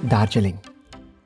Darjeeling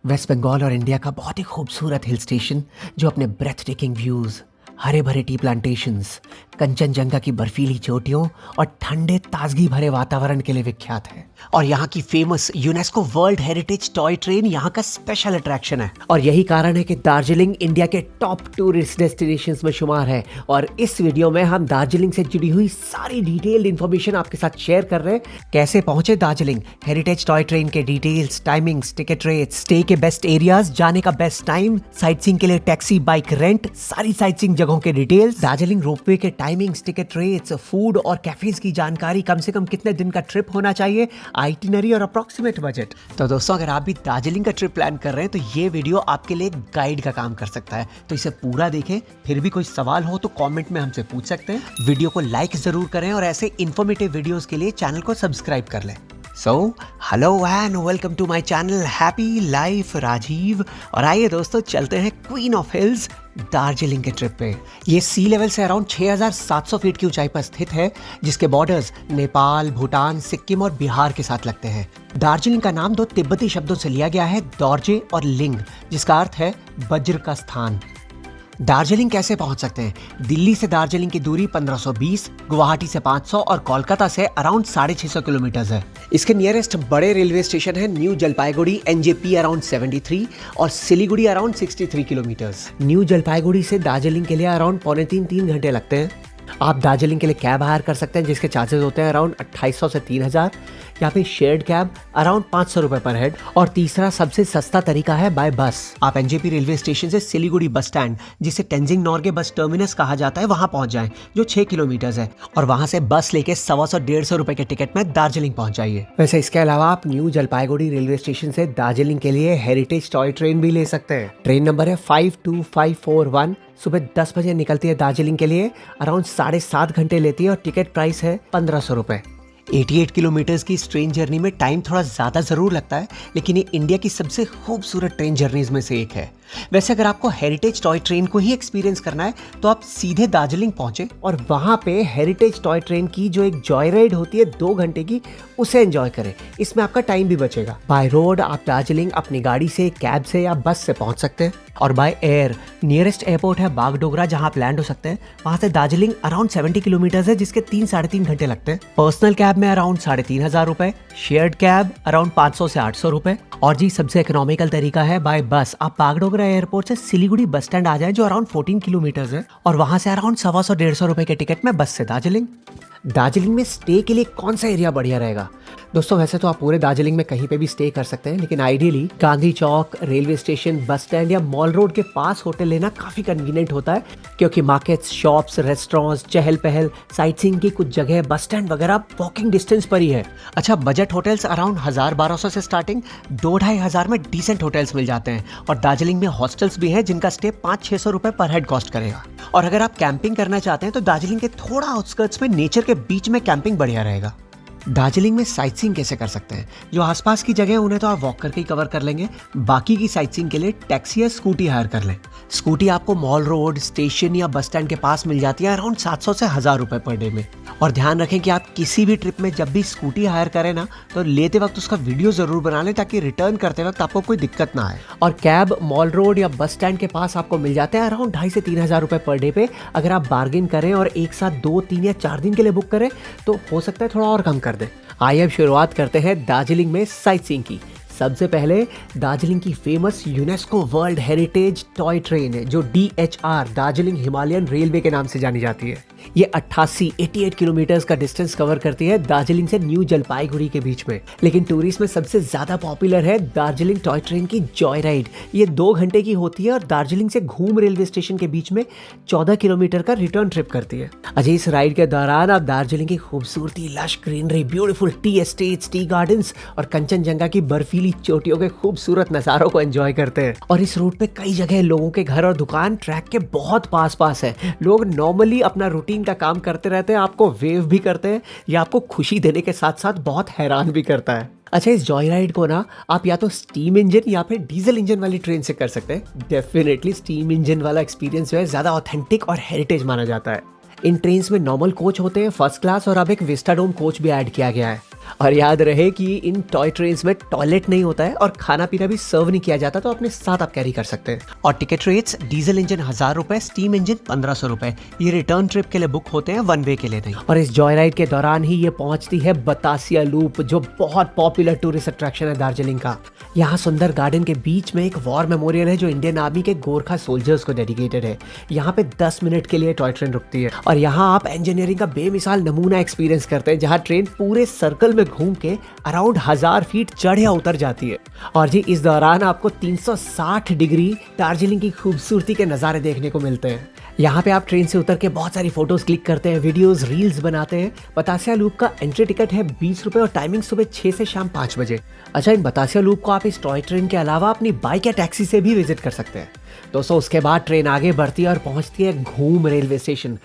waste Bengal और India का बहुत ही खूबसूरत हिल स्टेशन जो अपने ब्रेथ टेकिंग व्यूज, हरे भरे टी प्लांटेशंस, कंचनजंगा की बर्फीली चोटियों और ठंडे ताजगी भरे वातावरण के लिए विख्यात है। और यहाँ की famous UNESCO world heritage toy train यहाँ का स्पेशल अट्रैक्शन है। और यही कारण है कि दार्जिलिंग इंडिया के टॉप टूरिस्ट डेस्टिनेशंस में शुमार है। और इस वीडियो में हम दार्जिलिंग से जुड़ी हुई सारी डिटेल्ड इन्फॉर्मेशन आपके साथ शेयर कर रहे हैं। कैसे पहुंचे दार्जिलिंग, हेरिटेज टॉय ट्रेन के details, timings, ticket rates, stay के बेस्ट एरियाज, जाने का बेस्ट टाइम, साइट सीइंग के लिए टैक्सी, बाइक रेंट, सारी साइट सीइंग जगहों के डिटेल्स, दार्जिलिंग रोपवे के टाइमिंग्स, टिकट रेट्स, फूड और कैफेज की जानकारी, कम से कम कितने दिन का ट्रिप होना चाहिए, आइटिनरी और अप्रॉक्सीमेट बजट। तो दोस्तों, अगर आप भी दार्जिलिंग का ट्रिप प्लान कर रहे हैं तो ये वीडियो आपके लिए गाइड का काम कर सकता है। तो इसे पूरा देखें, फिर भी कोई सवाल हो तो कमेंट में हमसे पूछ सकते हैं। वीडियो को लाइक जरूर करें और ऐसे इन्फॉर्मेटिव वीडियोस के लिए चैनल को सब्सक्राइब कर लें। Hello and welcome to my channel happy life Rajeev. और आइए दोस्तों, चलते हैं क्वीन ऑफ हिल्स दार्जिलिंग के ट्रिप पे। ये सी लेवल से अराउंड 6700 फीट की ऊंचाई पर स्थित है, जिसके बॉर्डर्स नेपाल, भूटान, सिक्किम और बिहार के साथ लगते हैं। दार्जिलिंग का नाम दो तिब्बती शब्दों से लिया गया है, दोर्जे और लिंग, जिसका अर्थ है वज्र का स्थान। दार्जिलिंग कैसे पहुंच सकते हैं? दिल्ली से दार्जिलिंग की दूरी 1520, गुवाहाटी से 500 और कोलकाता से अराउंड 650 किलोमीटर है। इसके नियरेस्ट बड़े रेलवे स्टेशन है न्यू जलपाईगुड़ी एनजेपी अराउंड 73 और Siliguri around 63 kilometres. New Jalpaiguri से दार्जिलिंग के लिए अराउंड 3.25 घंटे लगते हैं। आप दार्जिलिंग के लिए कैब हायर कर सकते हैं, जिसके चार्जेस होते हैं अराउंड 2800 से 3000, या फिर शेयर्ड कैब अराउंड 500 रुपए पर हेड। और तीसरा सबसे सस्ता तरीका है बाय बस। आप एनजेपी रेलवे स्टेशन से सिलीगुड़ी बस स्टैंड, जिसे तेंजिंग नोर्गे बस टर्मिनस कहा जाता है, वहां पहुंच जाएं, जो 6 किलोमीटर है। और वहां से बस लेके 125-150 रुपए के टिकट में दार्जिलिंग पहुंच जाइए। वैसे इसके अलावा आप न्यू जलपाईगुड़ी रेलवे स्टेशन से दार्जिलिंग के लिए हेरिटेज टॉय ट्रेन भी ले सकते हैं। ट्रेन नंबर है 52541। सुबह 10 बजे निकलती है दार्जिलिंग के लिए, अराउंड 7.5 घंटे लेती है और टिकट प्राइस है 1500 रुपए। 88 किलोमीटर्स की इस ट्रेन जर्नी में टाइम थोड़ा ज़्यादा ज़रूर लगता है, लेकिन ये इंडिया की सबसे खूबसूरत ट्रेन जर्नीज में से एक है। वैसे अगर आपको हेरिटेज टॉय ट्रेन को ही एक्सपीरियंस करना है तो आप सीधे दार्जिलिंग पहुंचे और वहां पे हेरिटेज टॉय ट्रेन की जो एक जॉय राइड होती है 2 घंटे की, उसे एंजॉय करें। इसमें आपका टाइम भी बचेगा। बाय रोड आप दार्जिलिंग अपनी गाड़ी से, कैब से या बस से पहुंच सकते हैं। और बाय एयर नियरेस्ट एयरपोर्ट है बागडोगरा, जहां आप लैंड हो सकते हैं। वहां से दार्जिलिंग अराउंड 70 किलोमीटर है, जिसके 3-3.5 घंटे लगते हैं। पर्सनल कैब में अराउंड 3500 रुपए, शेयर्ड कैब अराउंड 500 से 800 रुपए। और जी सबसे इकोनॉमिकल तरीका है बाय बस। आप बागडोगरा एयरपोर्ट से सिलीगुड़ी बस स्टैंड आ जाए, जो अराउंड 14 किलोमीटर है, और वहां से अराउंड 125-150 रुपए के टिकट में बस से दार्जिलिंग। दार्जिलिंग में स्टे के लिए कौन सा एरिया बढ़िया रहेगा? दोस्तों, वैसे तो आप पूरे दार्जिलिंग में कहीं पे भी स्टे कर सकते हैं, लेकिन आइडियली गांधी चौक, रेलवे स्टेशन, बस स्टैंड या मॉल रोड के पास होटल लेना काफी कन्वीनियंट होता है, क्योंकि मार्केट्स, शॉप्स, रेस्टोरेंट्स, चहल पहल, साइट सीइंग की कुछ जगह, बस स्टैंड वगैरह वॉकिंग डिस्टेंस पर ही है। अच्छा, बजट होटल्स अराउंड 1000-1200 से स्टार्टिंग 2-2500 में डिसेंट होटल्स मिल जाते हैं। और दार्जिलिंग में हॉस्टल्स भी हैं, जिनका स्टे 500-600 रुपए पर हेड कॉस्ट करेगा। और अगर आप कैंपिंग करना चाहते हैं तो दार्जिलिंग के थोड़ा आउटस्कर्ट्स में नेचर के बीच में कैंपिंग बढ़िया रहेगा। दार्जिलिंग में साइट सीइंग कैसे कर सकते हैं? जो आसपास की जगह है उन्हें तो आप वॉक करके ही कवर कर लेंगे। बाकी की साइट सीइंग के लिए टैक्सी या स्कूटी हायर कर लें। स्कूटी आपको मॉल रोड, स्टेशन या बस स्टैंड के पास मिल जाती है अराउंड 700 से 1000 रुपए पर डे में। और ध्यान रखें कि आप किसी भी ट्रिप में जब भी स्कूटी हायर करें ना, तो लेते वक्त उसका वीडियो जरूर बना लें, ताकि रिटर्न करते वक्त आपको कोई दिक्कत ना आए। और कैब मॉल रोड या बस स्टैंड के पास आपको मिल जाते हैं अराउंड 2500 से 3000 रुपए पर डे पे। अगर आप बार्गेन करें और एक साथ 2, 3 या 4 दिन के लिए बुक करें तो हो सकता है थोड़ा और कम कर दें। आइए अब शुरुआत करते हैं दार्जिलिंग में साइट सीइंग की। सबसे पहले दार्जिलिंग की famous UNESCO world heritage toy train है, जो DHR दार्जिलिंग हिमालयन रेलवे के नाम से जानी जाती है। ये 88 किलोमीटर का डिस्टेंस कवर करती है दार्जिलिंग से न्यू जलपाईगुड़ी के बीच में। लेकिन टूरिस्ट में सबसे ज्यादा पॉपुलर है दार्जिलिंग टॉय ट्रेन की जॉय राइड। ये 2 घंटे की होती है और दार्जिलिंग से घूम रेलवे स्टेशन के बीच में 14 किलोमीटर का रिटर्न ट्रिप करती है। अजय, इस राइड के दौरान आप दार्जिलिंग की खूबसूरती, lush greenery, beautiful T estates, tea gardens और कंचनजंगा की बर्फीली चोटियों के खूबसूरत नजारों को एंजॉय करते हैं। और इस रूट पे कई जगह लोगों के घर और दुकान ट्रैक के बहुत पास है। लोग नॉर्मली अपना रूटीन का काम करते रहते हैं, आपको वेव भी करते हैं, या आपको खुशी देने के साथ साथ बहुत हैरान भी करता है। अच्छा, इस जॉय राइड को ना आप या तो स्टीम इंजन या फिर डीजल इंजन वाली ट्रेन से कर सकते हैं। डेफिनेटली स्टीम इंजन वाला एक्सपीरियंस जो है ज्यादा ऑथेंटिक और हेरिटेज माना जाता है। इन ट्रेन्स में नॉर्मल कोच होते हैं, फर्स्ट क्लास, और अब एक विस्टाडोम कोच भी ऐड किया गया है। और याद रहे कि इन टॉय ट्रेन्स में टॉयलेट नहीं होता है और खाना पीना भी सर्व नहीं किया जाता, तो अपने साथ आप कैरी कर सकते हैं। और टिकट रेट्स डीजल इंजन 1000 रुपए, स्टीम इंजन 1500 रुपए। ये रिटर्न ट्रिप के लिए बुक होते हैं, वन वे के लिए नहीं। और इस जॉय राइड के दौरान ही ये पहुंचती है बतासिया लूप, जो बहुत पॉपुलर टूरिस्ट अट्रैक्शन है दार्जिलिंग का। यहाँ सुंदर गार्डन के बीच में एक वॉर मेमोरियल है जो इंडियन आर्मी के गोरखा सोल्जर्स को डेडिकेटेड है। यहाँ पे 10 मिनट के लिए टॉय ट्रेन रुकती है और यहाँ आप इंजीनियरिंग का बेमिसाल नमूना एक्सपीरियंस करते हैं, जहाँ ट्रेन पूरे सर्कल में घूम के अराउंड 1000 फीट चढ़ या उतर जाती है। और जी इस दौरान आपको 360 डिग्री दार्जिलिंग की खूबसूरती के नज़ारे देखने को मिलते हैं। यहाँ पे आप ट्रेन से उतर के बहुत सारी फोटोज क्लिक करते हैं, वीडियोस, रील्स बनाते हैं। बतासिया लूप का एंट्री टिकट है 20 रुपए और टाइमिंग सुबह 6 से शाम 5 बजे। अच्छा, इन बतासिया लूप को आप इस टॉय ट्रेन के अलावा अपनी बाइक या टैक्सी से भी विजिट कर सकते हैं। दोस्तों उसके बाद ट्रेन आगे बढ़ती है और पहुंचती है घूम रेलवे स्टेशन।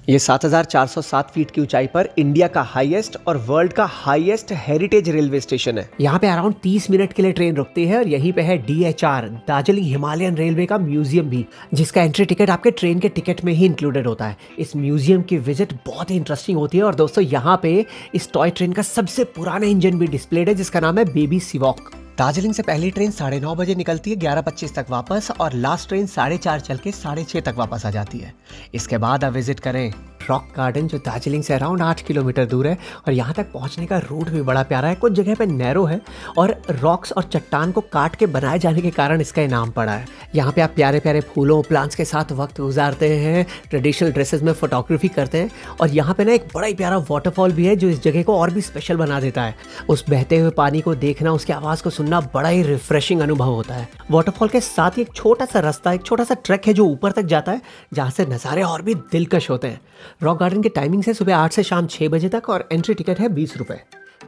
ये 7407 फीट की ऊंचाई पर इंडिया का हाईएस्ट और वर्ल्ड का हाईएस्ट हेरिटेज रेलवे स्टेशन है। यहाँ पे अराउंड 30 मिनट के लिए ट्रेन रुकती है और यहीं पे है DHR, दार्जिलिंग हिमालयन रेलवे का म्यूजियम भी, जिसका एंट्री टिकट आपके ट्रेन के टिकट में ही इंक्लूडेड होता है। इस म्यूजियम की विजिट बहुत ही इंटरेस्टिंग होती है। और दोस्तों यहाँ पे इस टॉय ट्रेन का सबसे पुराना इंजन भी डिस्प्लेड है, जिसका नाम है बेबी सिवॉक। दार्जिलिंग से पहली ट्रेन 9:30 बजे निकलती है, 11:25 तक वापस, और लास्ट ट्रेन 4:30 चल के 6:30 तक वापस आ जाती है। इसके बाद आप विजिट करें रॉक गार्डन, जो दार्जिलिंग से अराउंड 8 किलोमीटर दूर है। और यहाँ तक पहुँचने का रूट भी बड़ा प्यारा है, कुछ जगह पे नैरो है और रॉक्स और चट्टान को काट के बनाए जाने के कारण इसका इनाम पड़ा है। यहाँ पे आप प्यारे प्यारे फूलों, प्लांट्स के साथ वक्त गुजारते हैं, ट्रेडिशनल ड्रेसेस में फोटोग्राफी करते हैं। और यहाँ पे ना एक बड़ा ही प्यारा वाटरफॉल भी है, जो इस जगह को और भी स्पेशल बना देता है। उस बहते हुए पानी को देखना, उसकी आवाज़ को सुनना बड़ा ही रिफ्रेशिंग अनुभव होता है। वाटरफॉल के साथ ही एक छोटा सा रास्ता, एक छोटा सा ट्रैक है जो ऊपर तक जाता है, जहाँ से नज़ारे और भी दिलकश होते हैं। रॉक गार्डन की टाइमिंग से सुबह 8 से शाम 6 बजे तक और एंट्री टिकट है 20 रुपए।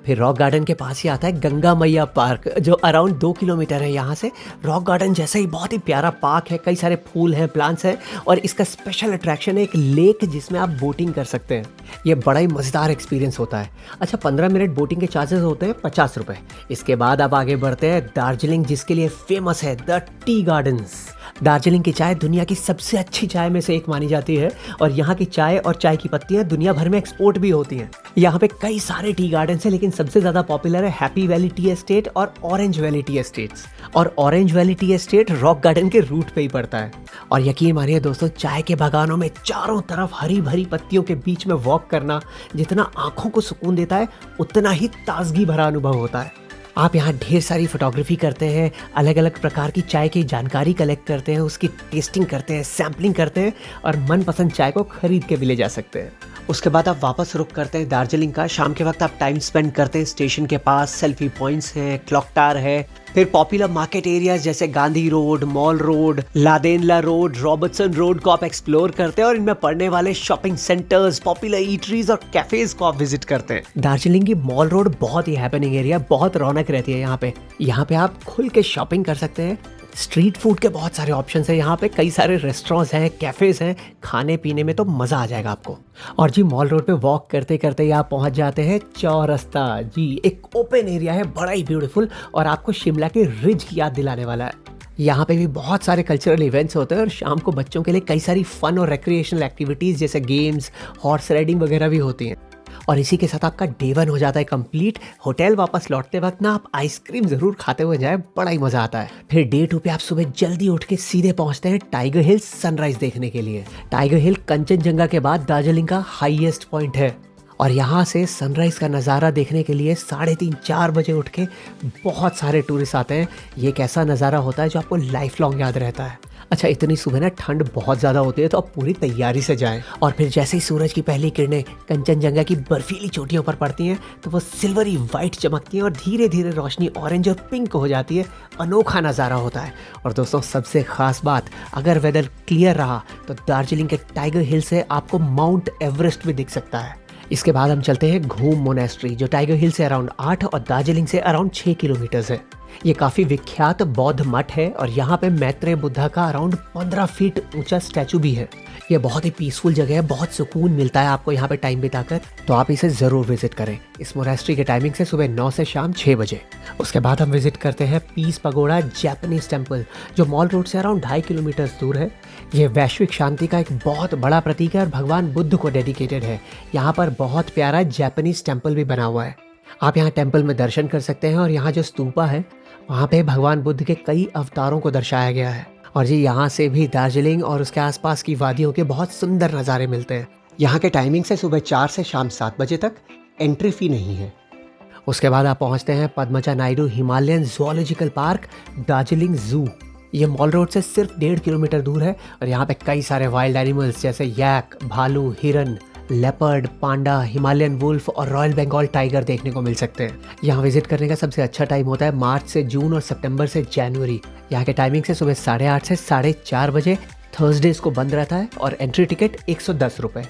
फिर रॉक गार्डन के पास ही आता है गंगा मैया पार्क, जो अराउंड 2 किलोमीटर है यहाँ से। रॉक गार्डन जैसा ही बहुत ही प्यारा पार्क है, कई सारे फूल हैं, प्लांट्स हैं, और इसका स्पेशल अट्रैक्शन है एक लेक जिसमें आप बोटिंग कर सकते हैं। ये बड़ा ही मज़ेदार एक्सपीरियंस होता है। अच्छा, 15 मिनट बोटिंग के चार्जेस होते हैं 50 रुपए। इसके बाद आप आगे बढ़ते हैं दार्जिलिंग, जिसके लिए फेमस है द टी गार्डन्स। दार्जिलिंग की चाय दुनिया की सबसे अच्छी चाय में से एक मानी जाती है और यहाँ की चाय और चाय की पत्तियाँ दुनिया भर में एक्सपोर्ट भी होती हैं। यहाँ पे कई सारे टी गार्डन्स हैं, लेकिन सबसे ज़्यादा पॉपुलर है हैप्पी वैली टी एस्टेट और ऑरेंज वैली टी एस्टेट्स। और orange valley tea estate rock garden के रूट पे ही पड़ता है। और यकीन मानिए दोस्तों, चाय के बागानों में चारों तरफ हरी भरी पत्तियों के बीच में वॉक करना जितना आंखों को सुकून देता है, उतना ही ताजगी भरा अनुभव होता है। आप यहाँ ढेर सारी फोटोग्राफी करते हैं, अलग अलग प्रकार की चाय की जानकारी कलेक्ट करते हैं, उसकी टेस्टिंग करते हैं, सैम्पलिंग करते हैं और मनपसंद चाय को खरीद के भी ले जा सकते हैं। उसके बाद आप वापस रुक करते हैं दार्जिलिंग का। शाम के वक्त आप टाइम स्पेंड करते हैं स्टेशन के पास, सेल्फी पॉइंट्स हैं, क्लॉक टावर है, फिर पॉपुलर मार्केट एरियाज जैसे Gandhi road, mall road, Ladenla road, Robertson road को आप एक्सप्लोर करते हैं और इनमें पड़ने वाले शॉपिंग सेंटर्स, पॉपुलर ईटरीज और कैफेज को आप विजिट करते हैं। दार्जिलिंग की मॉल रोड बहुत ही हैपनिंग एरिया, बहुत रौनक रहती है यहाँ पे। यहाँ पे आप खुल के शॉपिंग कर सकते हैं। स्ट्रीट फूड के बहुत सारे ऑप्शंस हैं यहाँ पे, कई सारे रेस्टोरेंट्स हैं, कैफेज हैं, खाने पीने में तो मज़ा आ जाएगा आपको। और जी मॉल रोड पे वॉक करते करते ही आप पहुँच जाते हैं चौरस्ता। जी एक ओपन एरिया है, बड़ा ही ब्यूटीफुल, और आपको शिमला के रिज की याद दिलाने वाला है। यहाँ पे भी बहुत सारे कल्चरल इवेंट्स होते हैं और शाम को बच्चों के लिए कई सारी फन और रिक्रिएशनल एक्टिविटीज़ जैसे गेम्स, हॉर्स राइडिंग वगैरह भी होती हैं। और इसी के साथ आपका डे 1 हो जाता है कंप्लीट। होटल वापस लौटते वक्त ना आप आइसक्रीम ज़रूर खाते हुए जाए, बड़ा ही मज़ा आता है। फिर डे 2 पे आप सुबह जल्दी उठ के सीधे पहुंचते हैं टाइगर हिल सनराइज देखने के लिए। टाइगर हिल कंचनजंगा के बाद दार्जिलिंग का हाईएस्ट पॉइंट है और यहाँ से सनराइज का नज़ारा देखने के लिए 3:30-4 बजे उठ के बहुत सारे टूरिस्ट आते हैं। ये एक ऐसा नज़ारा होता है जो आपको लाइफ लॉन्ग याद रहता है। अच्छा, इतनी सुबह ना ठंड बहुत ज़्यादा होती है, तो आप पूरी तैयारी से जाएं। और फिर जैसे ही सूरज की पहली किरणें कंचनजंगा की बर्फीली चोटियों पर पड़ती हैं, तो वो सिल्वरी वाइट चमकती हैं और धीरे धीरे रोशनी ऑरेंज और पिंक हो जाती है। अनोखा नज़ारा होता है। और दोस्तों सबसे ख़ास बात, अगर वेदर क्लियर रहा तो दार्जिलिंग के टाइगर हिल से आपको माउंट एवरेस्ट भी दिख सकता है। इसके बाद हम चलते हैं घूम मोनेस्ट्री, जो टाइगर हिल से अराउंड 8 और दार्जिलिंग से अराउंड 6 किलोमीटर है। ये काफ़ी विख्यात बौद्ध मठ है और यहाँ पे मैत्रेय बुद्धा का अराउंड 15 फीट ऊंचा स्टैचू भी है। ये बहुत ही पीसफुल जगह है, बहुत सुकून मिलता है आपको यहाँ पे टाइम बिताकर, तो आप इसे ज़रूर विजिट करें। इस मोनेस्ट्री के टाइमिंग से सुबह 9 से शाम 6 बजे। उसके बाद हम विजिट करते हैं पीस पगोड़ा जापानीज टेम्पल, जो मॉल रोड से अराउंड 2.5 किलोमीटर दूर है। ये वैश्विक शांति का एक बहुत बड़ा प्रतीक है और भगवान बुद्ध को डेडिकेटेड है। यहाँ पर बहुत प्यारा जापानीज टेम्पल भी बना हुआ है। आप यहाँ टेम्पल में दर्शन कर सकते हैं और यहाँ जो स्तूपा है वहाँ पे भगवान बुद्ध के कई अवतारों को दर्शाया गया है। और जी यहाँ से भी दार्जिलिंग और उसके आसपास की वादियों के बहुत सुंदर नज़ारे मिलते हैं। यहाँ के टाइमिंग से सुबह 4 से शाम 7 बजे तक, एंट्री फी नहीं है। उसके बाद आप पहुँचते हैं Padmaja Naidu Himalayan zoological park, Darjeeling zoo. ये मॉल रोड से सिर्फ 1.5 किलोमीटर दूर है और यहाँ पे कई सारे वाइल्ड एनिमल्स जैसे याक, भालू, हिरन, लेपर्ड, पांडा, हिमालयन वुल्फ और रॉयल बंगाल टाइगर देखने को मिल सकते हैं। यहाँ विजिट करने का सबसे अच्छा टाइम होता है मार्च से जून और सितंबर से जनवरी। यहाँ के टाइमिंग से सुबह 8:30 से 4:30 बजे, थर्सडेज को बंद रहता है और एंट्री टिकट 110 रुपये।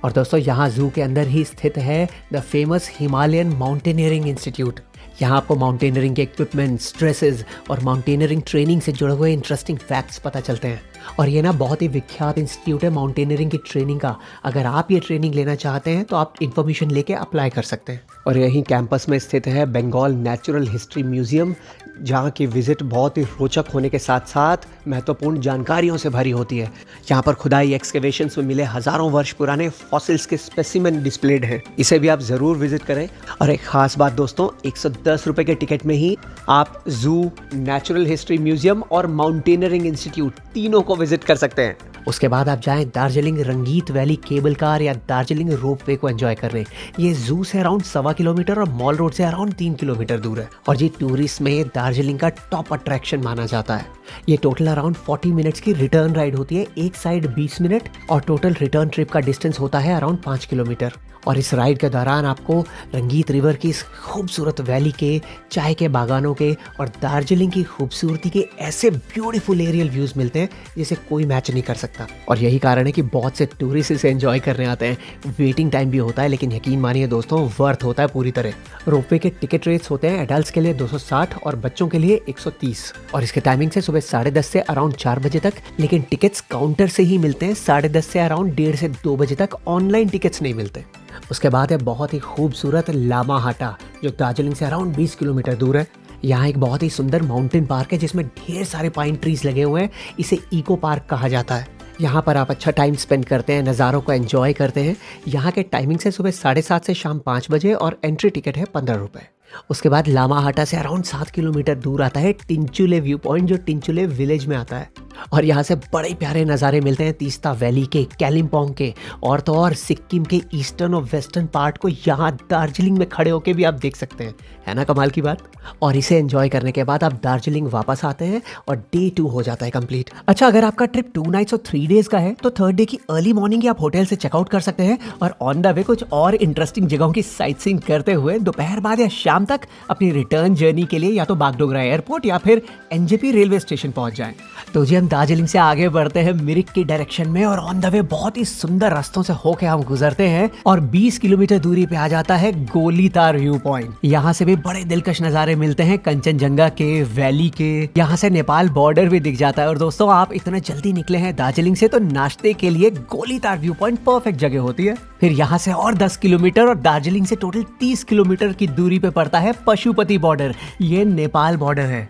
और दोस्तों यहाँ जू के अंदर ही स्थित है the famous Himalayan mountaineering institute. यहाँ आपको माउंटेनियरिंग के इक्विपमेंट्स, ड्रेसेस और माउंटेनियरिंग ट्रेनिंग से जुड़े हुए इंटरेस्टिंग फैक्ट्स पता चलते हैं। और ये ना बहुत ही विख्यात इंस्टीट्यूट है माउंटेनियरिंग की ट्रेनिंग का। अगर आप ये ट्रेनिंग लेना चाहते हैं तो आप इन्फॉर्मेशन लेके अप्लाई कर सकते हैं। और यहीं कैंपस में स्थित है बंगाल नेचुरल हिस्ट्री म्यूजियम, जहाँ की विजिट बहुत ही रोचक होने के साथ साथ महत्वपूर्ण जानकारियों से भरी होती है। यहाँ पर खुदाई एक्सकेवेशंस में मिले हजारों वर्ष पुराने फॉसिल्स के स्पेसिमेन डिस्प्लेड हैं। इसे भी आप ज़रूर विजिट करें। और एक खास बात दोस्तों, 110 रुपये के टिकट में ही आप जू, नेचुरल हिस्ट्री म्यूजियम और माउंटेनियरिंग इंस्टीट्यूट तीनों को विजिट कर सकते हैं। उसके बाद आप जाएं दार्जिलिंग रंगीत वैली केबल कार या दार्जिलिंग रोपवे को एंजॉय करने। ये जू से अराउंड 1.25 किलोमीटर और मॉल रोड से अराउंड 3 किलोमीटर दूर है और ये टूरिस्ट में दार्जिलिंग का टॉप अट्रैक्शन माना जाता है। ये टोटल अराउंड 40 मिनट्स की रिटर्न राइड होती है, एक साइड 20 मिनट और टोटल रिटर्न ट्रिप का डिस्टेंस होता है अराउंड 5 किलोमीटर। और इस राइड के दौरान आपको रंगीत रिवर की इस खूबसूरत वैली के, चाय के बागानों के और दार्जिलिंग की खूबसूरती के ऐसे ब्यूटीफुल एरियल व्यूज़ मिलते हैं जिसे कोई मैच नहीं कर सकता। और यही कारण है कि बहुत से टूरिस्ट इसे एंजॉय करने आते हैं। वेटिंग टाइम भी होता है लेकिन यकीन मानिए दोस्तों, वर्थ होता है पूरी तरह। रोपवे के टिकट रेट्स होते हैं एडल्ट्स के लिए 260 और बच्चों के लिए 130। और इसके टाइमिंग से सुबह 10:30 से अराउंड 4 बजे तक, लेकिन टिकट्स काउंटर से ही मिलते हैं। 10:30 से अराउंड 1:30 से 2 बजे तक ऑनलाइन टिकट्स नहीं मिलते। उसके बाद है बहुत ही खूबसूरत लामा हाटा, जो दार्जिलिंग से अराउंड 20 किलोमीटर दूर है। यहाँ एक बहुत ही सुंदर माउंटेन पार्क है जिसमें ढेर सारे पाइन ट्रीज लगे हुए हैं। इसे इको पार्क कहा जाता है। यहाँ पर आप अच्छा टाइम स्पेंड करते हैं, नज़ारों को एंजॉय करते हैं। यहाँ के टाइमिंग से सुबह 7:30 से शाम 5 बजे और एंट्री टिकट है 15 रुपये। उसके बाद लामा हाटा से अराउंड 7 किलोमीटर दूर आता है टिंचुले व्यू पॉइंट, जो टिंचुले विलेज में आता है। और यहाँ से बड़े प्यारे नज़ारे मिलते हैं तीस्ता वैली के, कालिम्पोंग के और तो और सिक्किम के ईस्टर्न और वेस्टर्न पार्ट को यहाँ दार्जिलिंग में खड़े होके भी आप देख सकते हैं। है ना कमाल की बात। और इसे एंजॉय करने के बाद आप दार्जिलिंग वापस आते हैं और डे 2 हो जाता है कंप्लीट। अच्छा, अगर आपका ट्रिप 2 नाइट्स और 3 डेज का है तो थर्ड डे की अर्ली मॉर्निंग ही आप होटल से चेकआउट कर सकते हैं और ऑन द वे कुछ और इंटरेस्टिंग जगहों की साइट सीइंग करते हुए दोपहर बाद या शाम तक अपनी रिटर्न जर्नी के लिए या तो बागडोगरा एयरपोर्ट या फिर एनजेपी रेलवे स्टेशन पहुंच जाएं। तो जी हम दार्जिलिंग से आगे बढ़ते हैं मिरिक की डायरेक्शन में और ऑन द वे बहुत ही सुंदर रास्तों से होके हम गुजरते हैं और 20 किलोमीटर दूरी पे आ जाता है गोलीतार व्यू पॉइंट। यहाँ से भी बड़े दिलकश नज़ारे मिलते हैं कंचनजंगा के, वैली के। यहाँ से नेपाल बॉर्डर भी दिख जाता है। और दोस्तों, आप इतना जल्दी निकले हैं दार्जिलिंग से तो नाश्ते के लिए गोलीतार व्यू पॉइंट परफेक्ट जगह होती है। फिर यहाँ से और 10 किलोमीटर और दार्जिलिंग से टोटल 30 किलोमीटर की दूरी पे पड़ता है पशुपति बॉर्डर। ये नेपाल बॉर्डर है।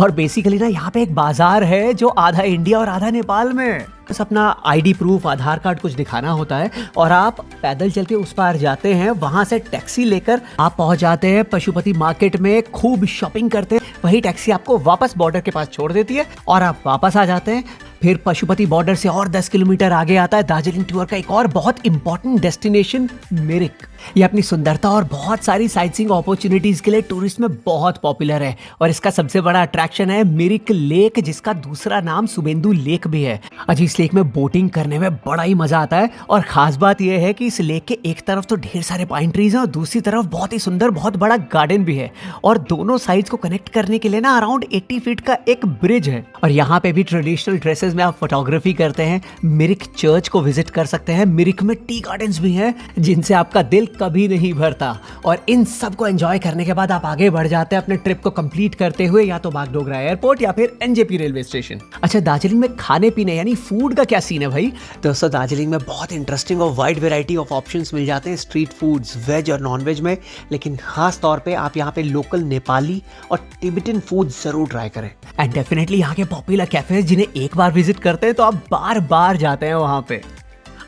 और बेसिकली ना यहाँ पे एक बाजार है जो आधा इंडिया और आधा नेपाल में है। बस अपना आईडी प्रूफ, आधार कार्ड कुछ दिखाना होता है और आप पैदल चल के उस पार जाते हैं। वहां से टैक्सी लेकर आप पहुंच जाते हैं पशुपति मार्केट में, खूब शॉपिंग करते हैं। वही टैक्सी आपको वापस बॉर्डर के पास छोड़ देती है और आप वापस आ जाते हैं। फिर पशुपति बॉर्डर से और 10 किलोमीटर आगे आता है दार्जिलिंग टूर का एक और बहुत इंपॉर्टेंट डेस्टिनेशन मिरिक। ये अपनी सुंदरता और बहुत सारी साइटसीइंग अपॉर्चुनिटीज के लिए टूरिस्ट में बहुत पॉपुलर है और इसका सबसे बड़ा अट्रैक्शन है मिरिक लेक, जिसका दूसरा नाम सुबेंदु लेक भी है। अजी इस लेक में बोटिंग करने में बड़ा ही मजा आता है और खास बात यह है कि इस लेक के एक तरफ तो ढेर सारे पाइन ट्रीज हैं और दूसरी तरफ बहुत ही सुंदर बहुत बड़ा गार्डन भी है। और दोनों साइड्स को कनेक्ट करने के लिए ना अराउंड 80 फीट का एक ब्रिज है। और यहाँ पे भी ट्रेडिशनल ड्रेसेस में आप फोटोग्राफी करते हैं। मिरिक चर्च को विजिट कर सकते हैं। मिरिक में टी गार्डन्स भी हैं जिनसे आपका दिल कभी नहीं भरता। और इन सब को एंजॉय करने के बाद आप आगे बढ़ जाते हैं अपने ट्रिप को कंप्लीट करते हुए या तो बागडोगरा एयरपोर्ट या फिर एनजेपी रेलवे स्टेशन। अच्छा, दार्जिलिंग में खाने पीने यानी फूड का क्या सीन है भाई? दोस्तों, दार्जिलिंग में बहुत इंटरेस्टिंग और वाइड वेराइटी ऑफ ऑप्शंस मिल जाते हैं स्ट्रीट फूड्स, वेज और नॉन वेज में। लेकिन खास तौर पे आप यहाँ पे लोकल नेपाली और तिब्बतन फूड जरूर ट्राई करें। एंड डेफिनेटली यहाँ के पॉपुलर कैफे जिन्हें एक बार विजिट करते हैं तो आप बार बार जाते हैं वहाँ पे।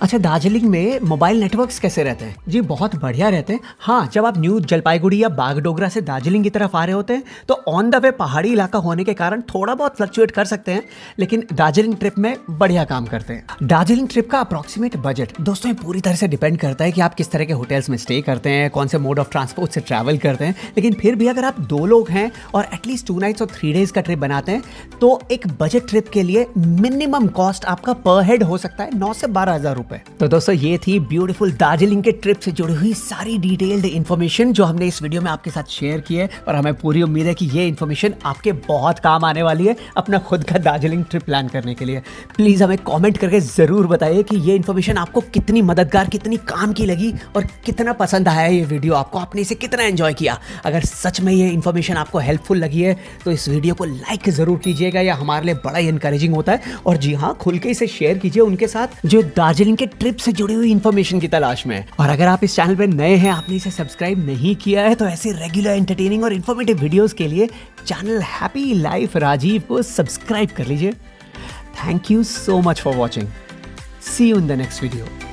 अच्छा, दार्जिलिंग में मोबाइल नेटवर्क्स कैसे रहते हैं? जी बहुत बढ़िया रहते हैं। हाँ, जब आप न्यू जलपाईगुड़ी या बागडोगरा से दार्जिलिंग की तरफ आ रहे होते हैं तो ऑन द वे पहाड़ी इलाका होने के कारण थोड़ा बहुत फ्लक्चुएट कर सकते हैं, लेकिन दार्जिलिंग ट्रिप में बढ़िया काम करते हैं। दार्जिलिंग ट्रिप का अप्रॉक्सीमेट बजट दोस्तों ये पूरी तरह से डिपेंड करता है कि आप किस तरह के होटल्स में स्टे करते हैं, कौन से मोड ऑफ ट्रांसपोर्ट से ट्रैवल करते हैं, लेकिन फिर भी अगर आप 2 लोग हैं और एटलीस्ट 2 नाइट्स और 3 डेज का ट्रिप बनाते हैं तो एक बजट ट्रिप के लिए मिनिमम कॉस्ट आपका पर हेड हो सकता है 9 से 12,000 रुपए। तो दोस्तों ये थी ब्यूटीफुल दार्जिलिंग के ट्रिप से जुड़ी हुई सारी डिटेल्ड इन्फॉर्मेशन जो हमने इस वीडियो में आपके साथ शेयर की है, और हमें पूरी उम्मीद है कि ये इन्फॉर्मेशन आपके बहुत काम आने वाली है अपना खुद का दार्जिलिंग ट्रिप प्लान करने के लिए। प्लीज हमें कमेंट करके जरूर बताइए कि ये इन्फॉर्मेशन आपको कितनी मददगार, कितनी काम की लगी और कितना पसंद आया ये वीडियो आपको, आपने इसे कितना एंजॉय किया। अगर सच में ये इन्फॉर्मेशन आपको हेल्पफुल लगी है तो इस वीडियो को लाइक जरूर कीजिएगा, या हमारे लिए बड़ा ही इनकरेजिंग होता है। और जी हाँ, खुल के इसे शेयर कीजिए उनके साथ जो दार्जिलिंग के ट्रिप से जुड़ी हुई इन्फॉर्मेशन की तलाश में है। और अगर आप इस चैनल पे नए हैं, आपने इसे सब्सक्राइब नहीं किया है, तो ऐसे रेगुलर एंटरटेनिंग और इन्फॉर्मेटिव वीडियोस के लिए चैनल हैप्पी लाइफ राजीव को सब्सक्राइब कर लीजिए। Thank you so much for watching. See you in the next video.